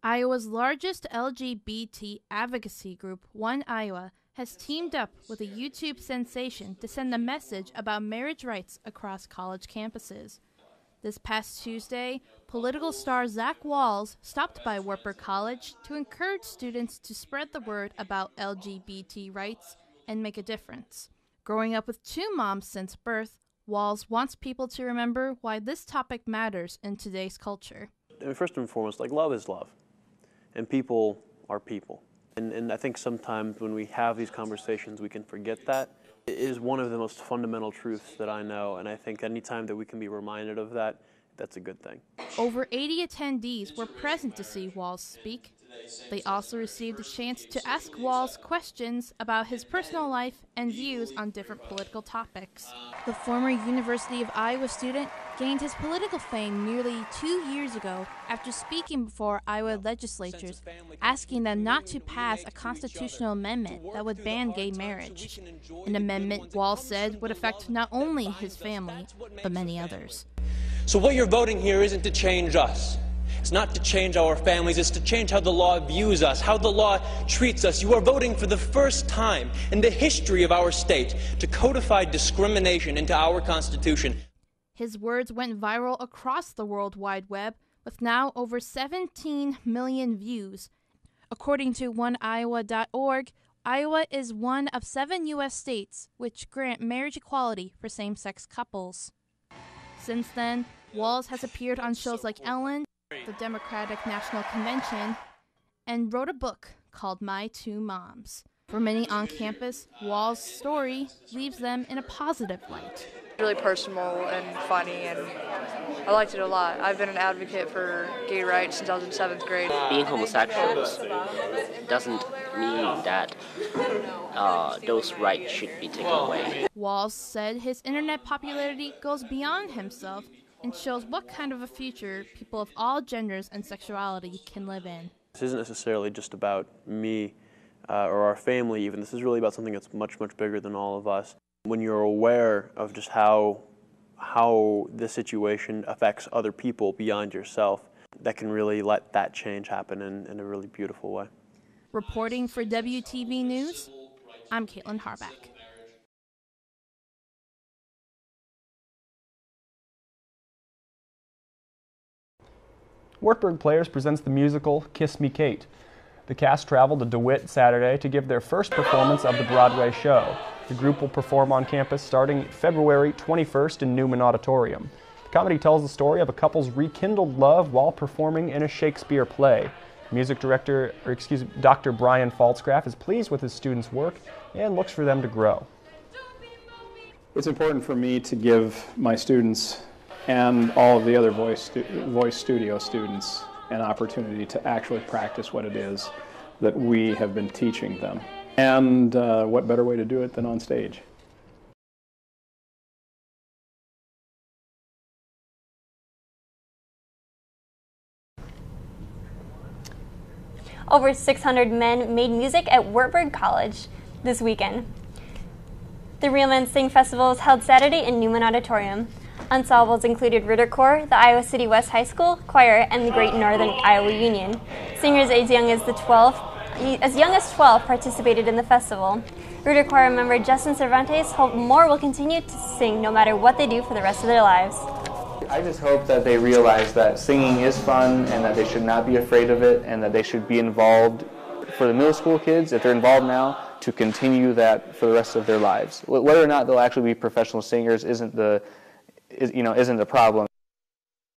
Iowa's largest LGBT advocacy group, One Iowa, has teamed up with a YouTube sensation to send a message about marriage rights across college campuses. This past Tuesday, political star Zach Walls stopped by Wartburg College to encourage students to spread the word about LGBT rights and make a difference. Growing up with two moms since birth, Walls wants people to remember why this topic matters in today's culture. First and foremost, love is love, and people are people. And I think sometimes when we have these conversations, we can forget that. It is one of the most fundamental truths that I know, and I think anytime that we can be reminded of that, that's a good thing. Over 80 attendees were present to see Walls speak. They also received a chance to ask Walls questions about his personal life and views on different political topics. The former University of Iowa student gained his political fame nearly 2 years ago after speaking before Iowa legislatures, asking them not to pass a constitutional amendment that would ban gay marriage. An amendment, Walls said, would affect not only his family, but many others. So what you're voting here isn't to change us. It's not to change our families, it's to change how the law views us, how the law treats us. You are voting for the first time in the history of our state to codify discrimination into our Constitution. His words went viral across the World Wide Web, with now over 17 million views. According to OneIowa.org, Iowa is one of 7 U.S. states which grant marriage equality for same-sex couples. Since then, Walls has appeared on shows like Ellen, the Democratic National Convention, and wrote a book called My Two Moms. For many on campus, Walls' story leaves them in a positive light. Really personal and funny, and I liked it a lot. I've been an advocate for gay rights since I was in 7th grade. Being homosexuals doesn't mean that those rights should be taken away. Walls said his internet popularity goes beyond himself and shows what kind of a future people of all genders and sexuality can live in. This isn't necessarily just about me or our family even. This is really about something that's much, much bigger than all of us. When you're aware of just how this situation affects other people beyond yourself, that can really let that change happen in a really beautiful way. Reporting for WTV News, I'm Caitlin Harbach. Wartburg Players presents the musical Kiss Me Kate. The cast traveled to DeWitt Saturday to give their first performance of the Broadway show. The group will perform on campus starting February 21st in Newman Auditorium. The comedy tells the story of a couple's rekindled love while performing in a Shakespeare play. Music director, Dr. Brian Faltzgraff is pleased with his students' work and looks for them to grow. It's important for me to give my students and all of the other voice studio students an opportunity to actually practice what it is that we have been teaching them. And what better way to do it than on stage? Over 600 men made music at Wartburg College this weekend. The Real Men Sing Festival was held Saturday in Newman Auditorium. Ensembles included Ritter Corps, the Iowa City West High School Choir, and the Great Northern Iowa Union. Singers as young as 12 participated in the festival. Ritter Choir member Justin Cervantes hoped more will continue to sing no matter what they do for the rest of their lives. I just hope that they realize that singing is fun and that they should not be afraid of it and that they should be involved. For the middle school kids, if they're involved now, to continue that for the rest of their lives. Whether or not they'll actually be professional singers isn't the problem.